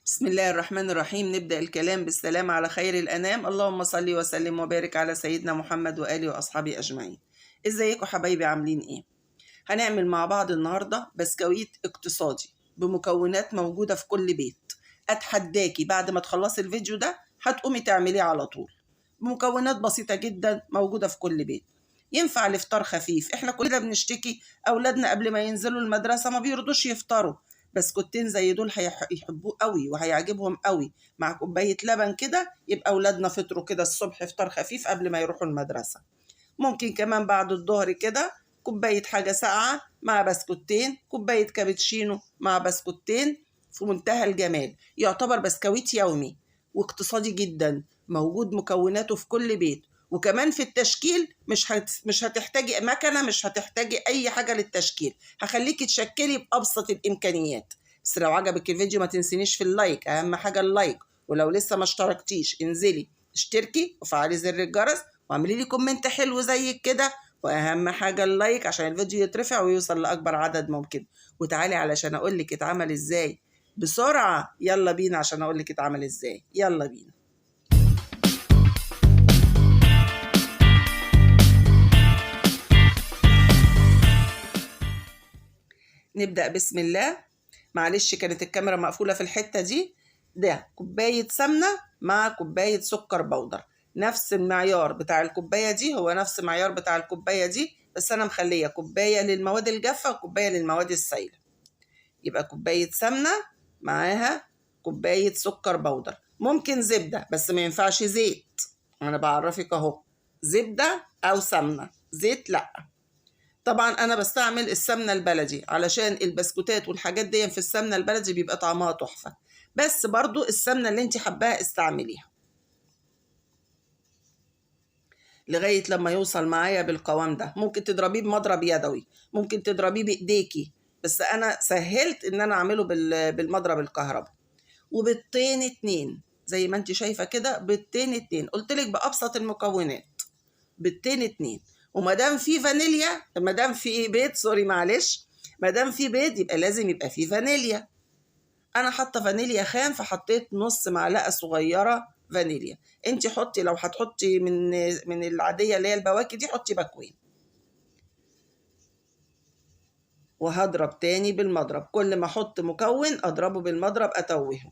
بسم الله الرحمن الرحيم. نبدأ الكلام بالسلام على خير الأنام. اللهم صل وسلم وبارك على سيدنا محمد وآله وأصحابه أجمعين. ازيكم حبايبي، عاملين ايه؟ هنعمل مع بعض النهاردة بسكويت اقتصادي بمكونات موجودة في كل بيت. أتحداكي بعد ما تخلصي الفيديو ده هتقومي تعمليه على طول، بمكونات بسيطة جدا موجودة في كل بيت. ينفع الافطار خفيف. احنا كلنا بنشتكي أولادنا قبل ما ينزلوا المدرسة ما بيرضوش يفطروا. بسكوتين زي دول هيحبوه قوي وهيعجبهم قوي مع كوباية لبن كده، يبقى أولادنا فطروا كده الصبح فطار خفيف قبل ما يروحوا المدرسة. ممكن كمان بعد الظهر كده كوباية حاجة ساقعة مع بسكوتين، كوباية كابتشينو مع بسكوتين، في منتهى الجمال. يعتبر بسكويت يومي واقتصادي جدا، موجود مكوناته في كل بيت. وكمان في التشكيل مش هتحتاجي مكنة، مش هتحتاجي أي حاجة للتشكيل. هخليكي تشكلي بأبسط الإمكانيات. بس لو عجبك الفيديو ما تنسينيش في اللايك، أهم حاجة اللايك. ولو لسه ما اشتركتيش انزلي اشتركي وفعلي زر الجرس واعملي لي كومنت حلو زي كده. واهم حاجه اللايك عشان الفيديو يترفع ويوصل لاكبر عدد ممكن. وتعالي علشان اقول لك اتعمل ازاي بسرعه. يلا بينا عشان اقول لك اتعمل ازاي. يلا بينا. نبدا بسم الله. معلش كانت الكاميرا مقفوله في الحته دي. ده كوبايه سمنه مع كوبايه سكر بودر، نفس المعيار بتاع الكوبايه دي هو نفس المعيار بتاع الكوبايه دي، بس انا مخليه كوبايه للمواد الجافه وكوبايه للمواد السائله. يبقى كوبايه سمنه معاها كوبايه سكر بودر، ممكن زبده بس ما ينفعش زيت. انا بعرفك اهو، زبده او سمنه، زيت لا. طبعا انا بستعمل السمنه البلدي علشان البسكوتات والحاجات دي في السمنه البلدي بيبقى طعمها تحفه، بس برضو السمنه اللي انت حباها استعمليها لغايه لما يوصل معايا بالقوام ده. ممكن تضربيه بمضرب يدوي، ممكن تضربيه بايديكي، بس انا سهلت ان انا اعمله بالمضرب الكهرباء. وبيضتين 2 زي ما انت شايفه كده، بيضتين 2 قلت لك بابسط المكونات، بيضتين 2. وما دام في فانيليا، ما دام في بيض، سوري معلش، ما دام في بيض يبقى لازم يبقى في فانيليا. انا حاطه فانيليا خام فحطيت نص معلقه صغيره فانيليا. انت حطي، لو هتحطي من العاديه اللي هي البواكي دي حطي باكوين. وهضرب تاني بالمضرب، كل ما احط مكون اضربه بالمضرب اتوهه.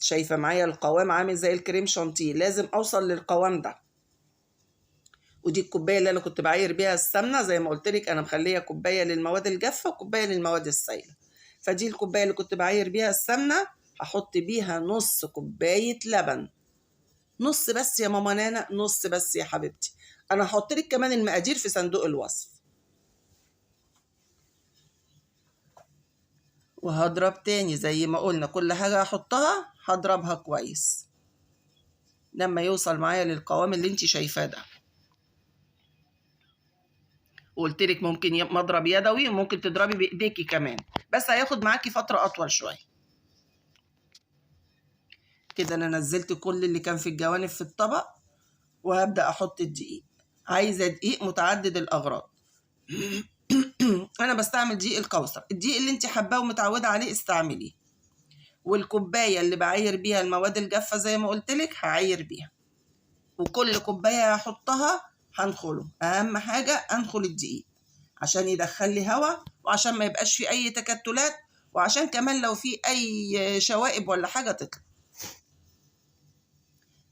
شايفه معايا القوام عامل زي الكريم شانتيه، لازم اوصل للقوام ده. ودي الكوبايه اللي انا كنت بعاير بيها السمنه، زي ما قلت لك انا مخليه كوبايه للمواد الجافه وكوبايه للمواد السائله. فدي الكوبايه اللي كنت بعاير بيها السمنه، هحط بيها نص كوبايه لبن. نص بس يا ماما نانا، نص بس يا حبيبتي. انا هحط لك كمان المقادير في صندوق الوصف. وهضرب تاني زي ما قلنا، كل حاجه هحطها هضربها كويس لما يوصل معايا للقوام اللي انت شايفاه ده. وقلت لك ممكن مضرب يدوي وممكن تضربي بايديكي كمان، بس هياخد معاكي فتره اطول شويه. كده انا نزلت كل اللي كان في الجوانب في الطبق، وهبدا احط الدقيق. عايزه دقيق متعدد الاغراض. انا بستعمل دقيق الكوثر، الدقيق اللي انت حباه ومتعوده عليه استعمليه. والكوبايه اللي بعاير بيها المواد الجافه زي ما قلت لك هعاير بيها. وكل كوبايه هحطها هنخله، اهم حاجه انخل الدقيق عشان يدخل لي هواء، وعشان ما يبقاش في اي تكتلات، وعشان كمان لو في اي شوائب ولا حاجه تطلع.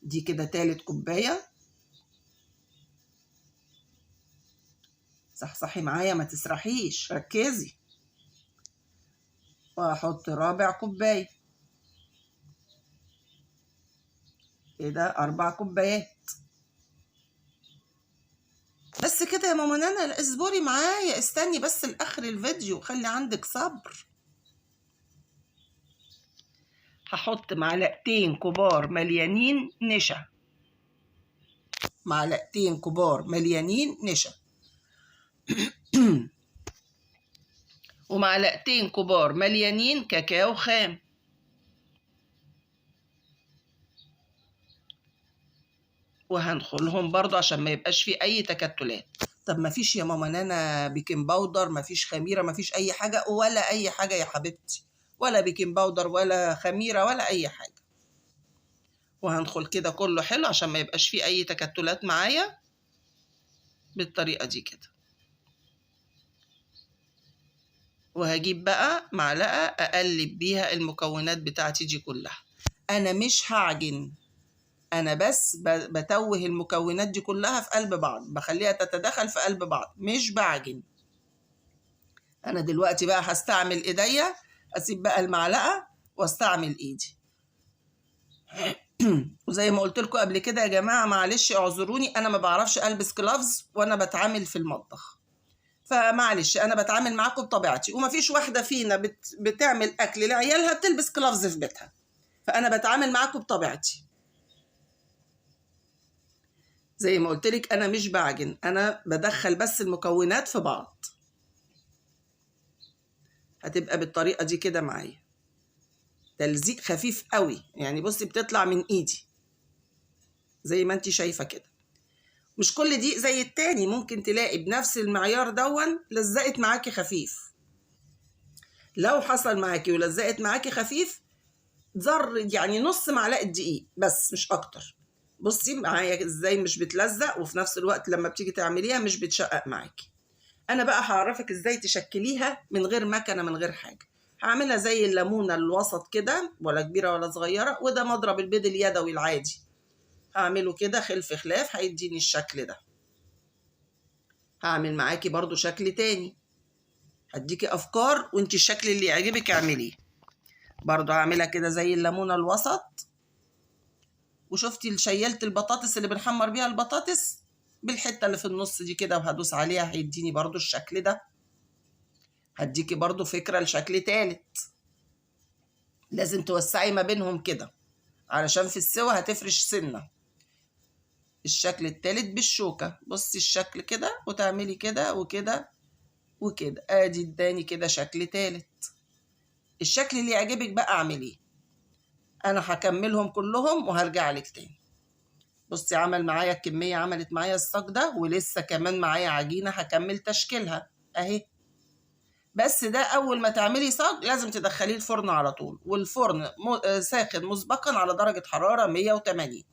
دي كده تالت كوبايه. صحصحي معايا ما تسرحيش، ركزي. وهحط رابع كوبايه. كده 4 كوبايات. بس كده يا ماما نانا، اصبري معايا، استني بس لاخر الفيديو، خلي عندك صبر. هحط معلقتين كبار مليانين نشا، معلقتين كبار مليانين نشا. ومعلقتين كبار مليانين كاكاو خام. وهنخلهم برضو عشان ما يبقاش فيه اي تكتلات. طب ما فيش يا ماما نانا بيكنج باودر، ما فيش خميره، ما فيش اي حاجه ولا اي حاجه يا حبيبتي، ولا بيكنج باودر ولا خميرة ولا أي حاجة. وهندخل كده كله حلو عشان ما يبقاش فيه أي تكتلات معايا بالطريقة دي كده. وهجيب بقى معلقة أقلب بيها المكونات بتاعتي دي كلها. أنا مش هعجن، أنا بس بتوه المكونات دي كلها في قلب بعض، بخليها تتداخل في قلب بعض، مش بعجن. أنا دلوقتي بقى هستعمل إيديا، أسيب بقى المعلقة واستعمل إيدي. وزي ما قلت لكم قبل كده يا جماعة، معلش اعذروني، أنا ما بعرفش ألبس كلافز وأنا بتعامل في المطبخ، فمعلش أنا بتعامل معاكم بطبيعتي، ومفيش واحدة فينا بتعمل أكل لعيالها بتلبس كلافز في بيتها، فأنا بتعامل معاكم بطبيعتي. زي ما قلت لك أنا مش بعجن، أنا بدخل بس المكونات في بعض. هتبقى بالطريقة دي كده معايا، تلزيق خفيف قوي، يعني بصي بتطلع من إيدي زي ما انت شايفة كده. مش كل دي زي التاني، ممكن تلاقي بنفس المعيار دون لزقت معاكي خفيف. لو حصل معاكي ولزقت معاكي خفيف، يعني نص معلقة دقيق بس مش أكتر. بصي معايا ازاي مش بتلزق، وفي نفس الوقت لما بتيجي تعمليها مش بتشقق معاكي. أنا بقى هعرفك ازاي تشكليها من غير مكنة، من غير حاجة. هعملها زي الليمونة الوسط كده، ولا كبيرة ولا صغيرة، وده مضرب البيض اليدوي العادي. هعمله كده خلف خلاف هيديني الشكل ده. هعمل معاكي برضو شكل تاني، هديكي افكار وانتي الشكل اللي يعجبك اعمليه. برضو هعملها كده زي الليمونة الوسط. وشفتي شيلة البطاطس اللي بنحمر بيها البطاطس بالحتة اللي في النص دي كده، وهدوس عليها هيديني برضو الشكل ده. هديكي برضو فكرة لشكل تالت، لازم توسعي ما بينهم كده علشان في السوا هتفرش سنة. الشكل التالت بالشوكة، بصي الشكل كده وتعملي كده وكده وكده، ادي اداني كده شكل تالت. الشكل اللي يعجبك بقى اعمليه. انا هكملهم كلهم وهرجع لك تاني. بصي عمل معايا الكمية، عملت معايا الصاج ده، ولسه كمان معايا عجينة هكمل تشكيلها اهي. بس ده اول ما تعملي صاج لازم تدخليه الفرن على طول، والفرن ساخن مسبقا على درجة حرارة 180.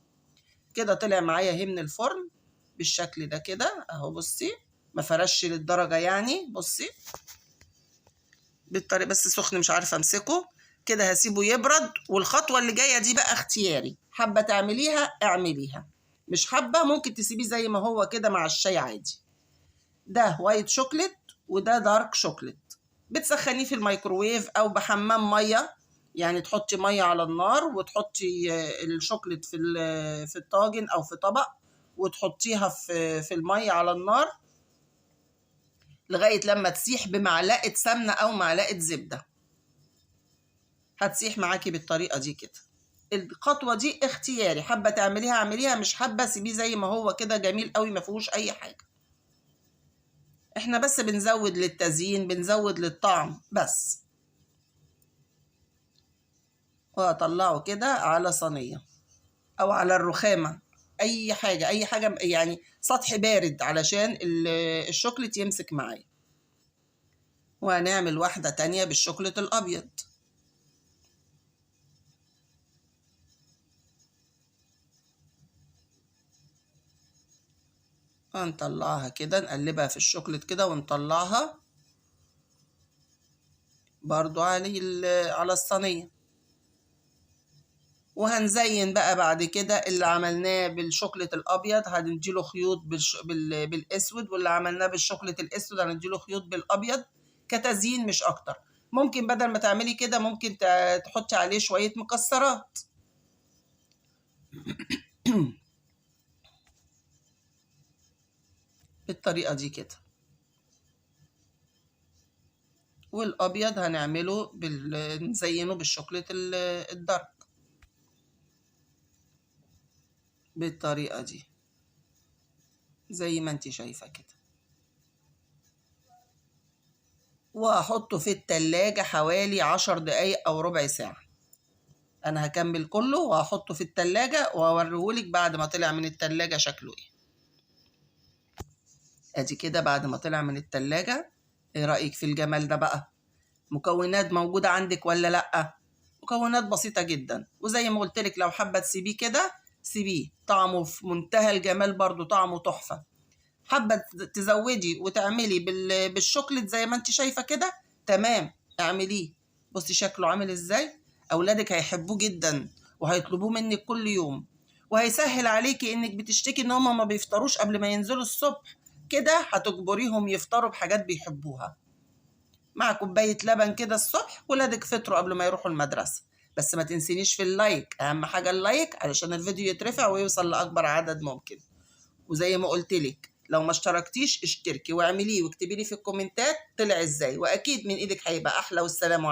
كده طلع معايا اهي من الفرن بالشكل ده كده اهو. بصي ما فرش للدرجة يعني، بصي بالطريقة، بس سخن مش عارفة امسكه كده. هسيبه يبرد، والخطوة اللي جاية دي بقى اختياري، حابة تعمليها اعمليها، مش حابة ممكن تسيبيه زي ما هو كده مع الشاي عادي. ده وايت شوكليت وده دارك شوكليت. بتسخنيه في الميكروويف او بحمام مية، يعني تحطي مية على النار وتحطي الشوكليت في الطاجن او في طبق، وتحطيها في المية على النار لغاية لما تسيح بمعلقة سمنة أو معلقة زبدة. هتسيح معاكي بالطريقة دي كده. الخطوة دي اختياري، حابة تعمليها اعمليها، مش حابة سيبيه زي ما هو كده جميل قوي ما فيهوش أي حاجة. احنا بس بنزود للتزيين، بنزود للطعم بس. وهطلعه كده على صينية أو على الرخامة، أي حاجة أي حاجة، يعني سطح بارد علشان الشوكليت يمسك معايا. وهنعمل واحدة تانية بالشوكليت الأبيض. هنطلعها كده، نقلبها في الشوكليت كده ونطلعها برضو على الصينية. وهنزين بقى بعد كده اللي عملناه بالشوكليت الأبيض هنديله خيوط بالأسود، واللي عملناه بالشوكليت الأسود هنديله خيوط بالأبيض كتزيين مش أكتر. ممكن بدل ما تعملي كده ممكن تحطي عليه شوية مكسرات. بالطريقة دي كده. والأبيض هنعمله نزينه بالشوكليت الدارك بالطريقة دي زي ما انت شايفة كده. وهحطه في التلاجة حوالي 10 دقايق أو ربع ساعة. أنا هكمل كله وهحطه في التلاجة وهوريهولك بعد ما طلع من التلاجة شكله ايه. ادي كده بعد ما طلع من التلاجة. ايه رأيك في الجمال ده بقى؟ مكونات موجودة عندك ولا لأ؟ مكونات بسيطة جدا، وزي ما قلت لك لو حابة تسيبيه كده سيبيه، طعمه في منتهى الجمال، برضو طعمه تحفة. حابة تزودي وتعملي بالشوكليت زي ما انت شايفة كده، تمام اعمليه. بصي شكله عامل ازاي، اولادك هيحبوه جدا وهيطلبوه منك كل يوم، وهيسهل عليكي انك بتشتكي ان هم ما بيفطروش قبل ما ينزلوا الصبح، كده هتجبريهم يفطروا بحاجات بيحبوها مع كوباية لبن كده الصبح. ولادك فطروا قبل ما يروحوا المدرسة. بس ما تنسينيش في اللايك، اهم حاجة اللايك علشان الفيديو يترفع ويوصل لأكبر عدد ممكن. وزي ما قلت لك لو ما اشتركتيش اشتركي واعمليه واكتبي لي في الكومنتات طلع ازاي، واكيد من ايدك هيبقى احلى. والسلام عليكم.